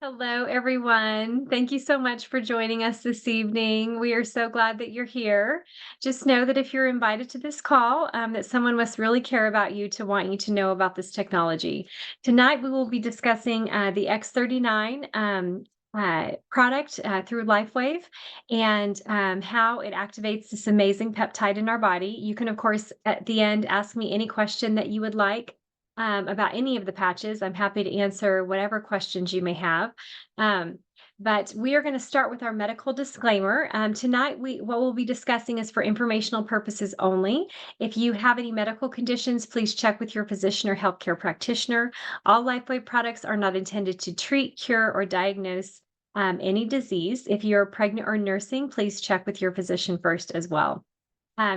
Hello, everyone. Thank you so much for joining us this evening. We are so glad that you're here. Just know that if you're invited to this call, that someone must really care about you to want you to know about this technology. Tonight, we will be discussing the X39 product through LifeWave and how it activates this amazing peptide in our body. You can, of course, at the end, ask me any question that you would like about any of the patches. I'm happy to answer whatever questions you may have. Um, but we are going to start with our medical disclaimer. Tonight, what we'll be discussing is for informational purposes only. If you have any medical conditions, please check with your physician or healthcare practitioner. All LifeWave products are not intended to treat, cure, or diagnose any disease. If you're pregnant or nursing, please check with your physician first as well.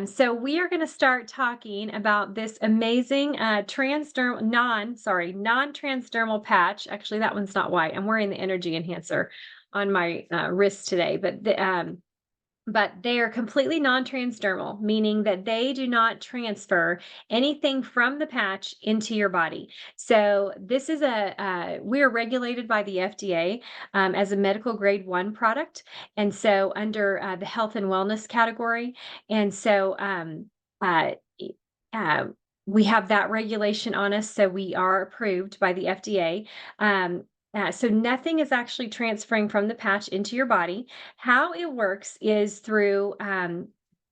So we are going to start talking about this amazing non-transdermal patch. Actually, that one's not white. I'm wearing the energy enhancer on my wrist today, but they are completely non-transdermal, meaning that they do not transfer anything from the patch into your body. So this is we are regulated by the FDA as a medical grade 1 product. And so under the health and wellness category. And so uh, e- uh, we have that regulation on us. So we are approved by the FDA. So nothing is actually transferring from the patch into your body. How it works is through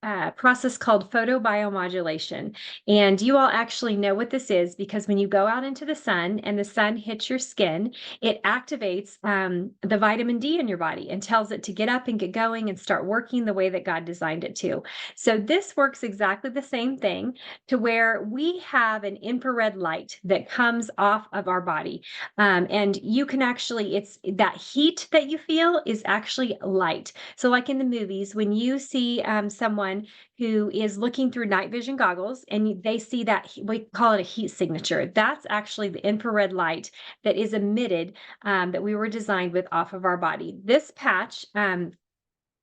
a process called photobiomodulation. And you all actually know what this is because when you go out into the sun and the sun hits your skin, it activates the vitamin D in your body and tells it to get up and get going and start working the way that God designed it to. So this works exactly the same thing to where we have an infrared light that comes off of our body. And you can actually, it's that heat that you feel is actually light. So, like in the movies, when you see someone who is looking through night vision goggles and they see that, we call it a heat signature. That's actually the infrared light that is emitted that we were designed with off of our body. This patch,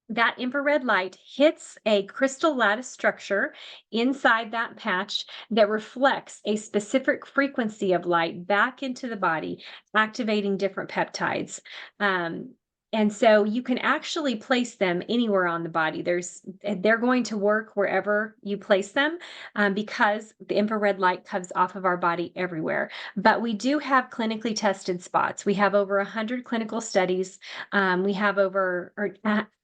that infrared light hits a crystal lattice structure inside that patch that reflects a specific frequency of light back into the body, activating different peptides. And so you can actually place them anywhere on the body. They're going to work wherever you place them because the infrared light comes off of our body everywhere. But we do have clinically tested spots. We have over 100 clinical studies. We have over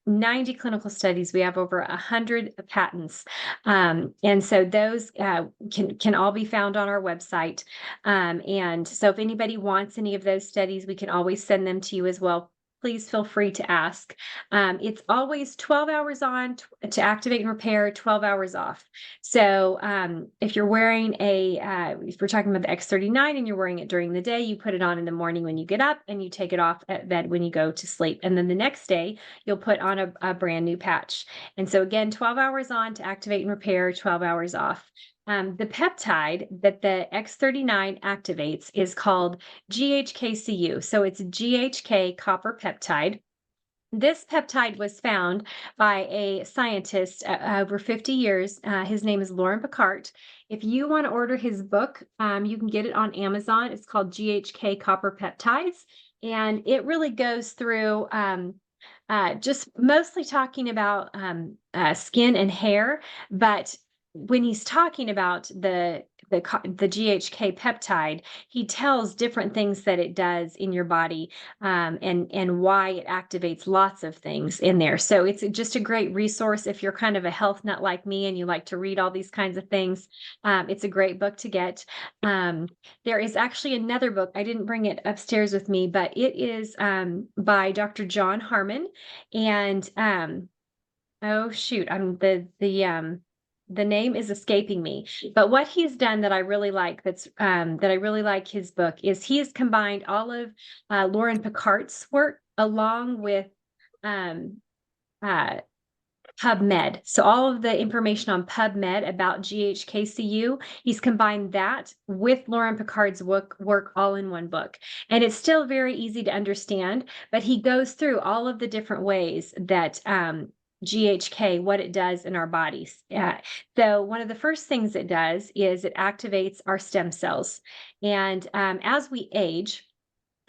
90 clinical studies. We have over 100 patents. And so those can all be found on our website. And so if anybody wants any of those studies, we can always send them to you as well. Please feel free to ask. It's always 12 hours on to activate and repair, 12 hours off. So if you're wearing if we're talking about the X39 and you're wearing it during the day, you put it on in the morning when you get up and you take it off at bed when you go to sleep. And then the next day, you'll put on a brand new patch. And so again, 12 hours on to activate and repair, 12 hours off. The peptide that the X39 activates is called GHKCU. So it's GHK copper peptide. This peptide was found by a scientist over 50 years. His name is Lauren Picard. If you want to order his book, you can get it on Amazon. It's called GHK Copper Peptides. And it really goes through just mostly talking about skin and hair, but when he's talking about the GHK peptide, he tells different things that it does in your body, and why it activates lots of things in there. So it's just a great resource if you're kind of a health nut like me and you like to read all these kinds of things. It's a great book to get. There is actually another book. I didn't bring it upstairs with me, but it is by Dr. John Harmon, and oh shoot, the name is escaping me. But what he's done that I really like, that I really like his book, is he has combined all of Lauren Picard's work along with um, uh, PubMed. So all of the information on PubMed about GHKCU, he's combined that with Lauren Picard's work all in one book. And it's still very easy to understand, but he goes through all of the different ways that GHK, what it does in our bodies. So one of the first things it does is it activates our stem cells. And as we age,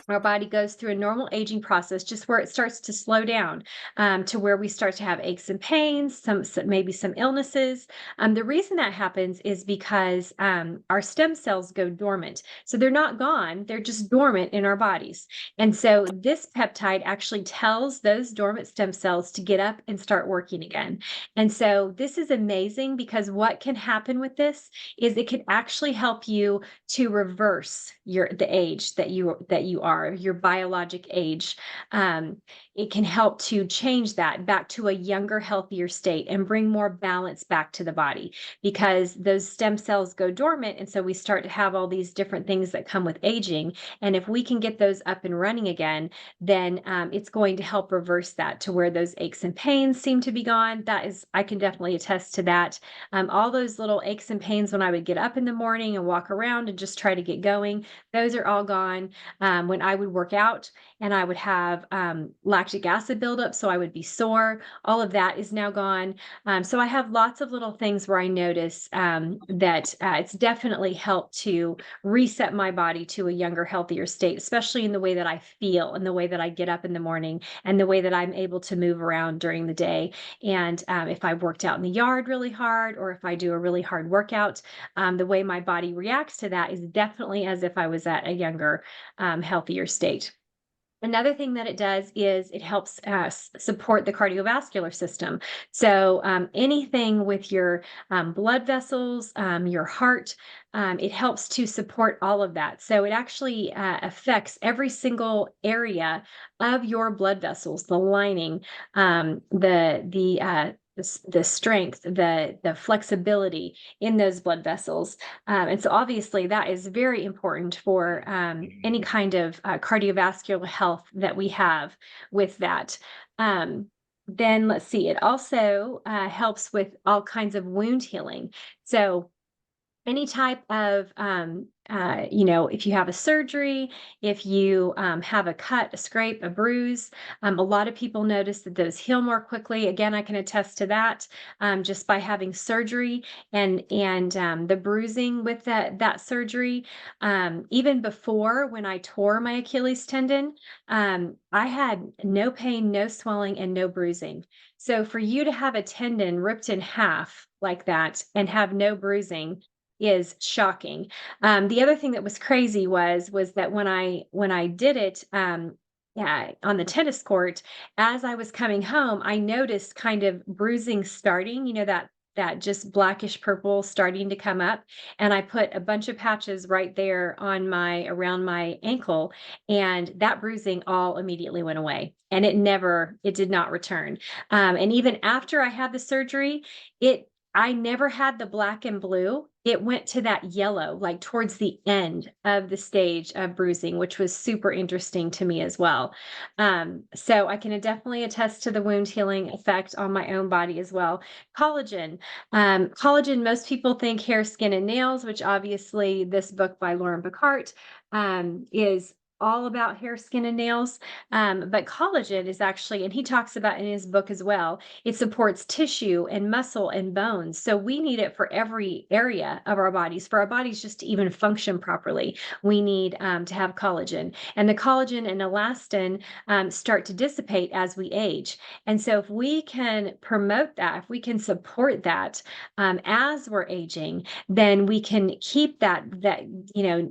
our body goes through a normal aging process, just where it starts to slow down, to where we start to have aches and pains, maybe some illnesses. The reason that happens is because our stem cells go dormant. So they're not gone, they're just dormant in our bodies. And so this peptide actually tells those dormant stem cells to get up and start working again. And so this is amazing, because what can happen with this is it can actually help you to reverse the age that you are, your biologic age. Um, it can help to change that back to a younger, healthier state and bring more balance back to the body, because those stem cells go dormant, and so we start to have all these different things that come with aging. And if we can get those up and running again, then it's going to help reverse that to where those aches and pains seem to be gone. That is, I can definitely attest to that. All those little aches and pains when I would get up in the morning and walk around and just try to get going, those are all gone. When I would work out and I would have lactic acid buildup, so I would be sore, all of that is now gone. So I have lots of little things where I notice that it's definitely helped to reset my body to a younger, healthier state, especially in the way that I feel and the way that I get up in the morning and the way that I'm able to move around during the day. And if I worked out in the yard really hard, or if I do a really hard workout, the way my body reacts to that is definitely as if I was at a younger, healthier state. Another thing that it does is it helps support the cardiovascular system. So anything with your blood vessels, your heart, it helps to support all of that. So it actually affects every single area of your blood vessels, the lining, the strength, the flexibility in those blood vessels. And so obviously that is very important for any kind of cardiovascular health that we have with that. Then let's see, it also helps with all kinds of wound healing. So any type of if you have a surgery, if you have a cut, a scrape, a bruise, a lot of people notice that those heal more quickly. Again, I can attest to that, just by having surgery and the bruising with that surgery. Even before, when I tore my Achilles tendon, I had no pain, no swelling, and no bruising. So for you to have a tendon ripped in half like that and have no bruising is shocking. The other thing that was crazy was that when I did it, yeah, on the tennis court, as I was coming home, I noticed kind of bruising starting, that just blackish purple starting to come up. And I put a bunch of patches right there around my ankle, and that bruising all immediately went away. And it did not return. And even after I had the surgery, I never had the black and blue. It went to that yellow, like towards the end of the stage of bruising, which was super interesting to me as well. So I can definitely attest to the wound healing effect on my own body as well. Collagen. Collagen, most people think hair, skin, and nails, which obviously this book by Lauren Bacart is all about hair, skin, and nails. But collagen is actually, and he talks about in his book as well, it supports tissue and muscle and bones. So we need it for every area of our bodies. For our bodies just to even function properly, we need to have collagen. And the collagen and elastin start to dissipate as we age. And so if we can promote that, if we can support that as we're aging, then we can keep that,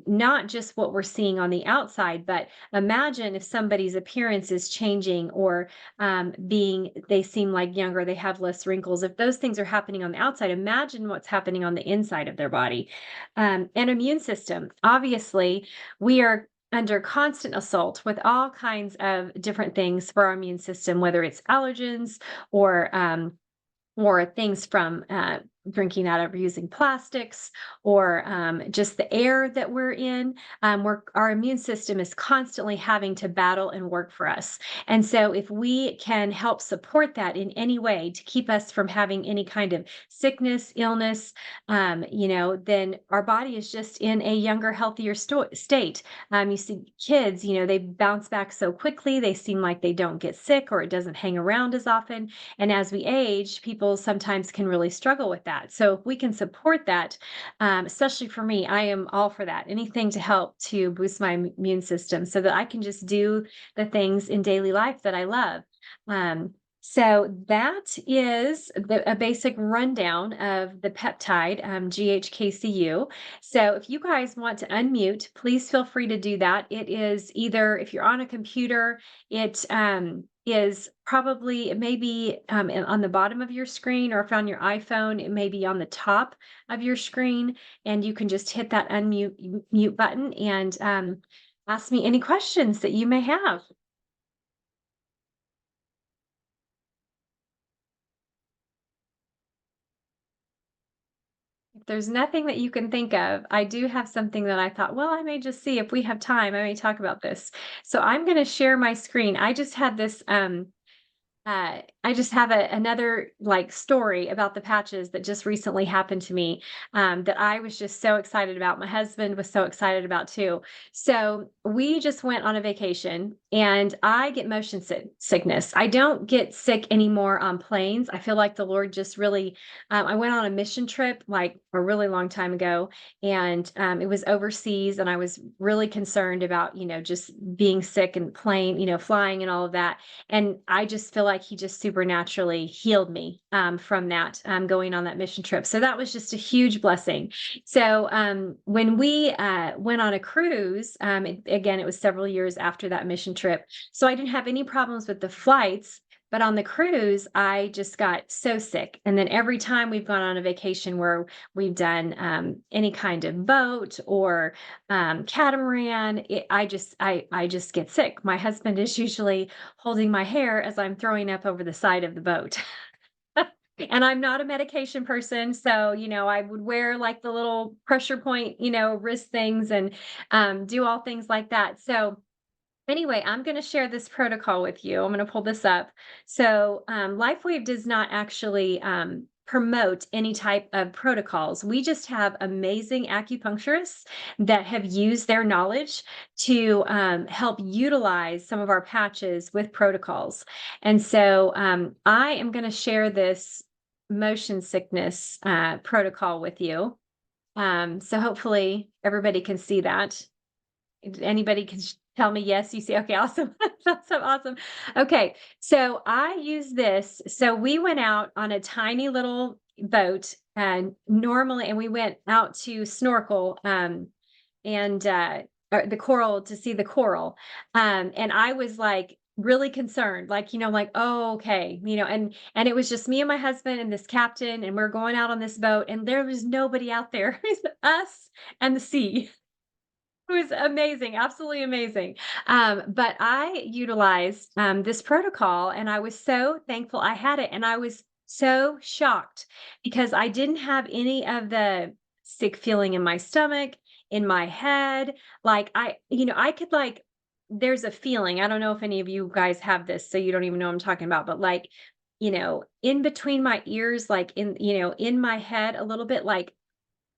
not just what we're seeing on the outside, but imagine if somebody's appearance is changing, or they seem like younger, they have less wrinkles. If those things are happening on the outside, imagine what's happening on the inside of their body. And immune system. Obviously, we are under constant assault with all kinds of different things for our immune system, whether it's allergens or things from drinking out of using plastics, or just the air that we're in, our immune system is constantly having to battle and work for us. And so if we can help support that in any way to keep us from having any kind of sickness, illness, then our body is just in a younger, healthier state. You see kids, they bounce back so quickly, they seem like they don't get sick, or it doesn't hang around as often. And as we age, people sometimes can really struggle with that. that. So if we can support that, especially for me, I am all for that. Anything to help to boost my immune system so that I can just do the things in daily life that I love. So that is a basic rundown of the peptide, GHKCU. So if you guys want to unmute, please feel free to do that. It is either, if you're on a computer, it is probably, it may be on the bottom of your screen, or if on your iPhone, it may be on the top of your screen, and you can just hit that mute button and ask me any questions that you may have. If there's nothing that you can think of, I do have something that I thought, well, I may just see if we have time, I may talk about this. So I'm going to share my screen. I just had this I just have another like story about the patches that just recently happened to me, that I was just so excited about. My husband was so excited about too. So we just went on a vacation, and I get motion sickness. I don't get sick anymore on planes. I feel like the Lord just really, I went on a mission trip like a really long time ago, and it was overseas, and I was really concerned about, just being sick and plane, flying and all of that. And I just feel like he just supernaturally healed me from that, going on that mission trip. So that was just a huge blessing. So when we went on a cruise, again, it was several years after that mission trip. So I didn't have any problems with the flights. But on the cruise, I just got so sick. And then every time we've gone on a vacation where we've done any kind of boat or catamaran, I just get sick. My husband is usually holding my hair as I'm throwing up over the side of the boat. And I'm not a medication person, so, I would wear like the little pressure point, wrist things, and do all things like that. So anyway, I'm going to share this protocol with you. I'm going to pull this up. So, LifeWave does not actually promote any type of protocols. We just have amazing acupuncturists that have used their knowledge to help utilize some of our patches with protocols. And so, I am going to share this motion sickness protocol with you. So hopefully everybody can see that. Anybody can tell me yes, you see? Okay, awesome. That's so awesome. Okay, so I use this. So we went out on a tiny little boat, and we went out to snorkel, and the coral, to see the coral. And I was like really concerned, like, like, oh, okay, and it was just me and my husband and this captain, and we're going out on this boat, and there was nobody out there. It was us and the sea. It was amazing, absolutely amazing. But I utilized this protocol, and I was so thankful I had it. And I was so shocked because I didn't have any of the sick feeling in my stomach, in my head. Like I could like, there's a feeling. I don't know if any of you guys have this, so you don't even know what I'm talking about, but like, in between my ears, like in my head a little bit, like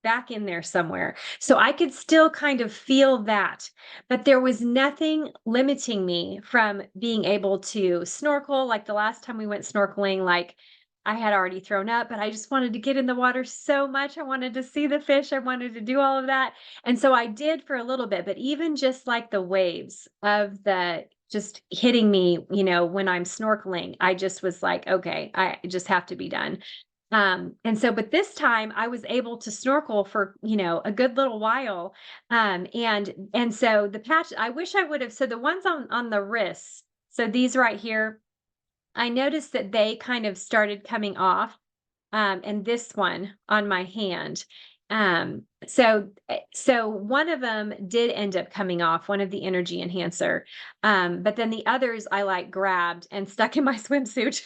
back in there somewhere. So I could still kind of feel that, but there was nothing limiting me from being able to snorkel. Like the last time we went snorkeling, like I had already thrown up, but I just wanted to get in the water so much. I wanted to see the fish. I wanted to do all of that. And so I did for a little bit, but even just like the waves of the just hitting me, when I'm snorkeling, I just was like, okay, I just have to be done. And so, but this time I was able to snorkel for, a good little while. And so the patch, I wish I would have, so the ones on the wrists, so these right here, I noticed that they kind of started coming off, and this one on my hand. So one of them did end up coming off, one of the energy enhancer. But then the others I like grabbed and stuck in my swimsuit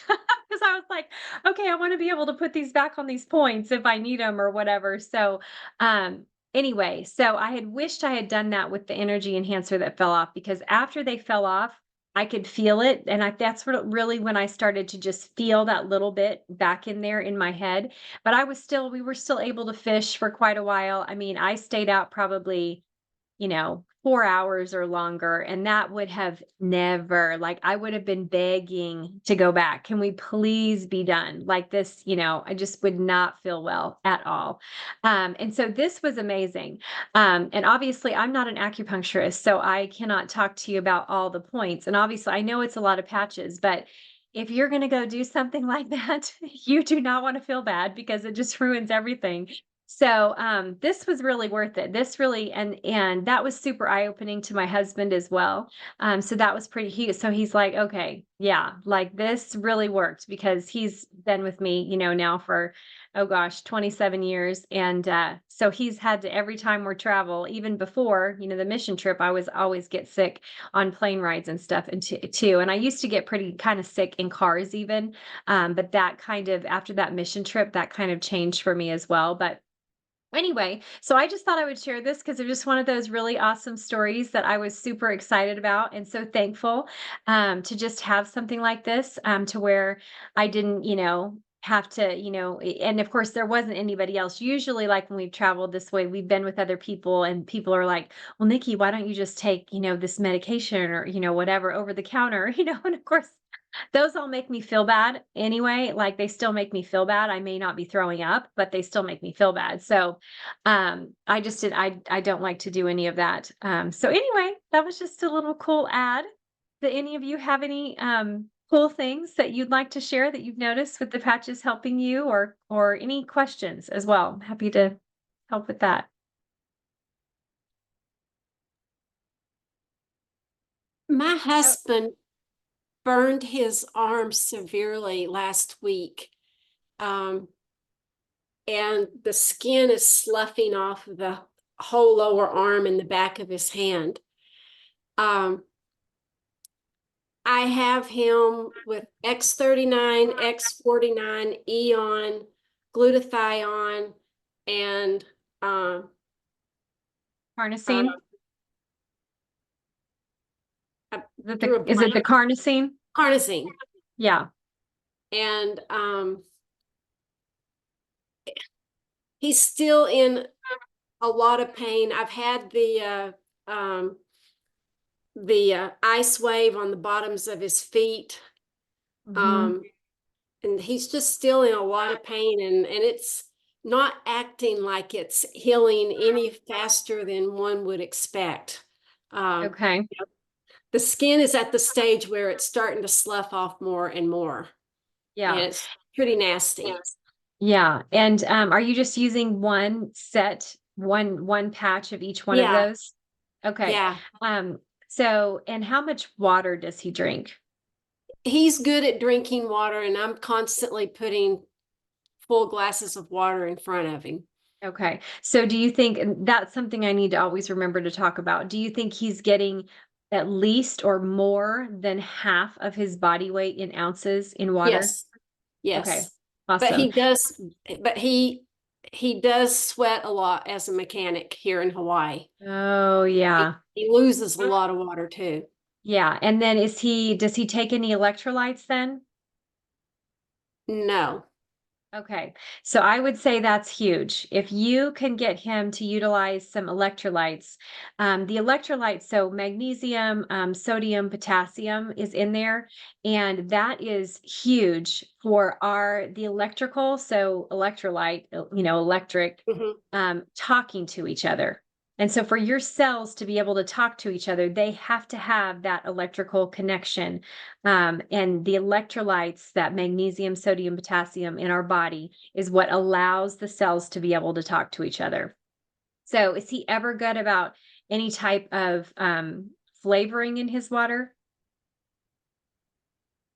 because I was like, okay, I want to be able to put these back on these points if I need them or whatever. So, anyway, so I had wished I had done that with the energy enhancer that fell off, because after they fell off, I could feel it. And that's what really, when I started to just feel that little bit back in there in my head. But we were still able to fish for quite a while. I mean, I stayed out probably, 4 hours or longer. And that would have never, like, I would have been begging to go back. Can we please be done? Like this, I just would not feel well at all. And so this was amazing. And obviously, I'm not an acupuncturist, so I cannot talk to you about all the points. And obviously, I know it's a lot of patches, but if you're going to go do something like that, you do not want to feel bad because it just ruins everything. So this was really worth it. This really and that was super eye opening to my husband as well. So that was pretty. He's like, okay, yeah, like this really worked because he's been with me, now for, oh gosh, 27 years, and so he's had to, every time we're travel, even before the mission trip, I was always get sick on plane rides and stuff, and too. And I used to get pretty kind of sick in cars even, but that kind of after that mission trip, that kind of changed for me as well. But anyway, so I just thought I would share this because it's just one of those really awesome stories that I was super excited about and so thankful to just have something like this to where I didn't, have to, and of course there wasn't anybody else. Usually, like when we've traveled this way, we've been with other people and people are like, well, Nikki, why don't you just take, this medication or, whatever over the counter, and of course those all make me feel bad anyway, like, they still make me feel bad. I may not be throwing up, but they still make me feel bad. So, I don't like to do any of that. So anyway, that was just a little cool ad. Do any of you have any, cool things that you'd like to share that you've noticed with the patches helping you or any questions as well? I'm happy to help with that. My Oh, husband burned his arm severely last week, um, and the skin is sloughing off the whole lower arm and the back of his hand. Um, I have him with X39, X49, Eon, glutathione, and uh, carnosine? I Is drew a it the blank. carnosine? Carnosine. Yeah. And he's still in a lot of pain. I've had the ice wave on the bottoms of his feet. Mhm. Um, and he's just still in a lot of pain, and it's not acting like it's healing any faster than one would expect. Um, Okay. the skin is at the stage where it's starting to slough off more and more, and Yeah. it's pretty nasty. Yeah, and, are you just using one patch of each one of Yeah, those? Okay, yeah. so and how much water does he drink? He's good at drinking water, and I'm constantly putting full glasses of water in front of him. Okay, so do you think and that's something I need to always remember to talk about. Do you think he's getting at least or more than half of his body weight in ounces in water? Yes, Okay, yes. But awesome. he does, but he does sweat a lot as a mechanic here in Hawaii. Oh, He, yeah. he loses a lot of water too. Yeah, and then does he take any electrolytes then? No. Okay, so I would say that's huge. If you can get him to utilize some electrolytes, the electrolytes, so magnesium, sodium, potassium is in there, and that is huge for the electrical, so electrolyte, electric, Mhm. talking to each other. And so for your cells to be able to talk to each other, they have to have that electrical connection. And the electrolytes, that magnesium, sodium, potassium in our body, is what allows the cells to be able to talk to each other. So, is he ever good about any type of flavoring in his water?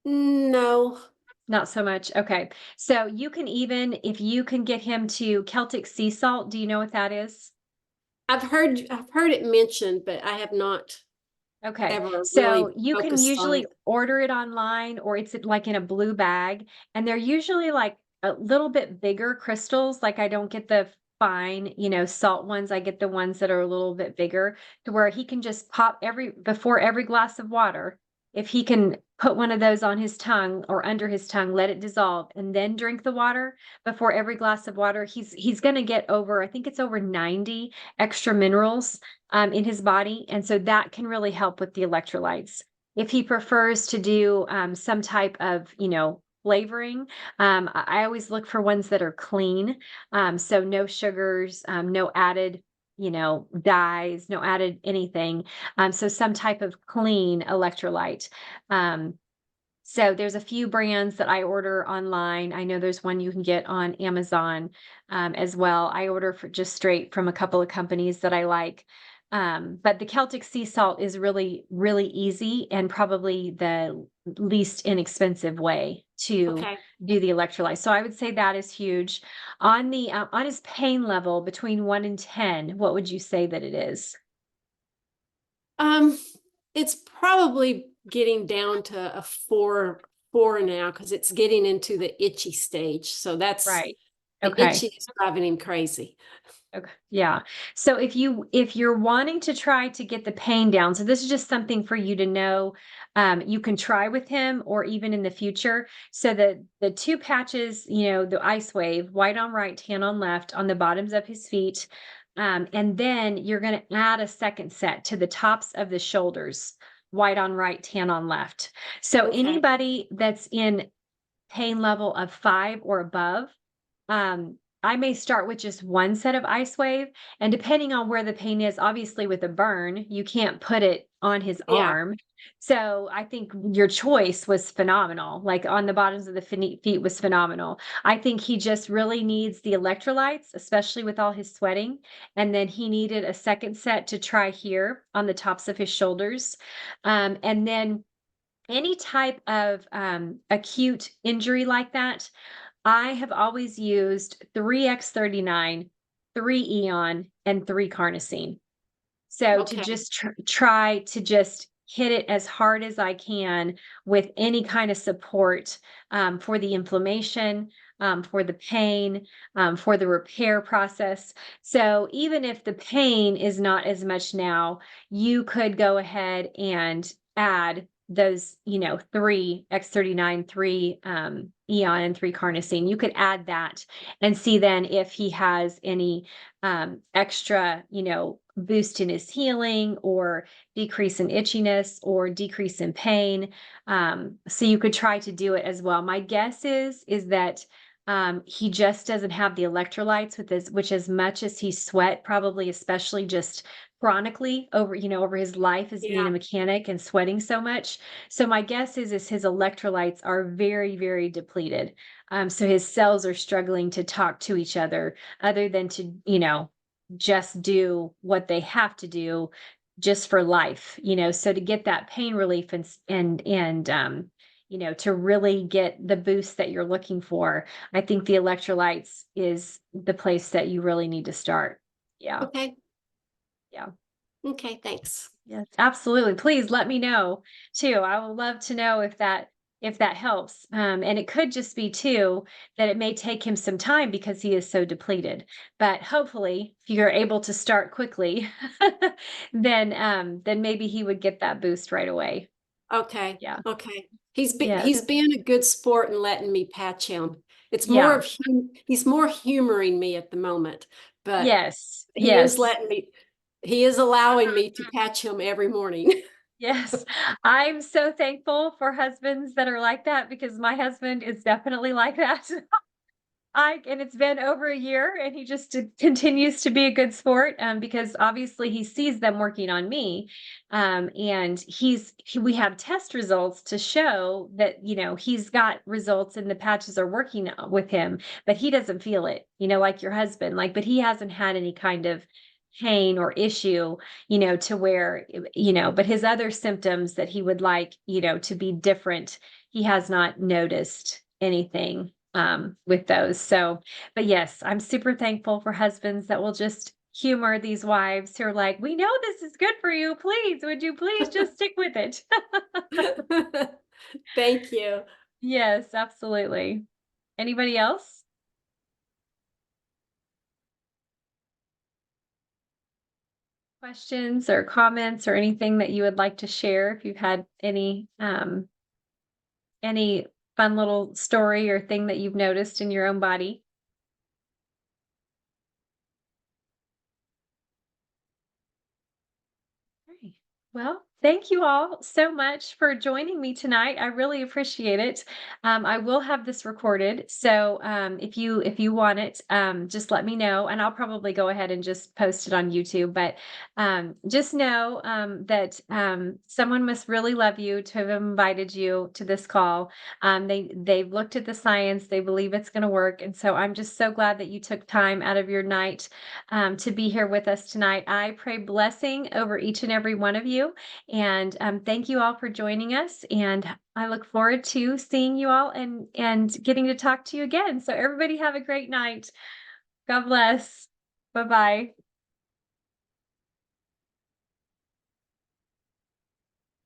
No. Not so much. Okay. So, you can even, if you can get him to Celtic sea salt, do you know what that is? I've heard it mentioned, but I have not Okay. ever So really you can focused on usually it. order it online or it's like in a blue bag and they're usually like a little bit bigger crystals. Like I don't get the fine, salt ones. I get the ones that are a little bit bigger to where he can just pop before every glass of water. If he can put one of those on his tongue or under his tongue, let it dissolve, and then drink the water before every glass of water. He's going to get over, I think it's over 90 extra minerals in his body, and so that can really help with the electrolytes. If he prefers to do some type of, flavoring, I always look for ones that are clean. So no sugars, no added, dyes, no added anything. So some type of clean electrolyte. Um, so there's a few brands that I order online. I know there's one you can get on Amazon as well. I order for just straight from a couple of companies that I like. But the Celtic sea salt is really, really easy and probably the least inexpensive way to Okay. do the electrolyte. So I would say that is huge. On his pain level between 1 and 10, what would you say that it is? Um, it's probably getting down to a four now because it's getting into the itchy stage. So that's Right. the Okay. itchy is driving him crazy. Okay. Yeah. So if you're wanting to try to get the pain down, so this is just something for you to know, you can try with him or even in the future. So the two patches, the ice wave, white on right, tan on left, on the bottoms of his feet. And then you're going to add a second set to the tops of the shoulders, white on right, tan on left. So Okay. anybody that's in pain level of 5 or above, I may start with just one set of ice wave, and depending on where the pain is, obviously with a burn, you can't put it on his Yeah. arm. So I think your choice was phenomenal. Like on the bottoms of the feet was phenomenal. I think he just really needs the electrolytes, especially with all his sweating. And then he needed a second set to try here on the tops of his shoulders. And then any type of acute injury like that, I have always used 3X39, 3 Eon, and 3 carnosine. So to Okay. just try to just hit it as hard as I can with any kind of support for the inflammation, for the pain, for the repair process. So even if the pain is not as much now, you could go ahead and add those, 3X39, 3 Eon, and 3 carnosine. You could add that and see then if he has any extra, boost in his healing or decrease in itchiness or decrease in pain. So you could try to do it as well. My guess is that he just doesn't have the electrolytes with this, which as much as he sweat, probably especially just chronically over his life as being a Yeah. mechanic and sweating so much. So my guess is his electrolytes are very, very depleted. So his cells are struggling to talk to each other than to, just do what they have to do just for life, so to get that pain relief and to really get the boost that you're looking for, I think the electrolytes is the place that you really need to start. Yeah. Okay. Yeah. Okay. Thanks. Yes, absolutely. Please let me know too. I would love to know if that helps. And it could just be too that it may take him some time because he is so depleted. But hopefully, if you're able to start quickly, then maybe he would get that boost right away. Okay. Yeah. Okay. Yes. He's being a good sport and letting me patch him. It's more Yeah. of he's more humoring me at the moment, but Yes. he is Yes. letting me he is allowing me to patch him every morning. Yes. I'm so thankful for husbands that are like that because my husband is definitely like that. And it's been over a year, and he just continues to be a good sport, because obviously he sees them working on me, and we have test results to show that he's got results and the patches are working with him, but he doesn't feel it, like your husband, but he hasn't had any kind of pain or issue, to where but his other symptoms that he would like to be different, he has not noticed anything with those. So, but yes, I'm super thankful for husbands that will just humor these wives who are like, "We know this is good for you. Please, would you please just stick with it?" Thank you. Yes, absolutely. Anybody else? Questions or comments or anything that you would like to share if you've had any any fun little story or thing that you've noticed in your own body? Great. Well, thank you all so much for joining me tonight. I really appreciate it. I will have this recorded, so if you want it, just let me know, and I'll probably go ahead and just post it on YouTube. But just know that someone must really love you to have invited you to this call. They've looked at the science, they believe it's going to work, and so I'm just so glad that you took time out of your night to be here with us tonight. I pray blessing over each and every one of you. And thank you all for joining us. And I look forward to seeing you all and getting to talk to you again. So everybody have a great night. God bless. Bye bye.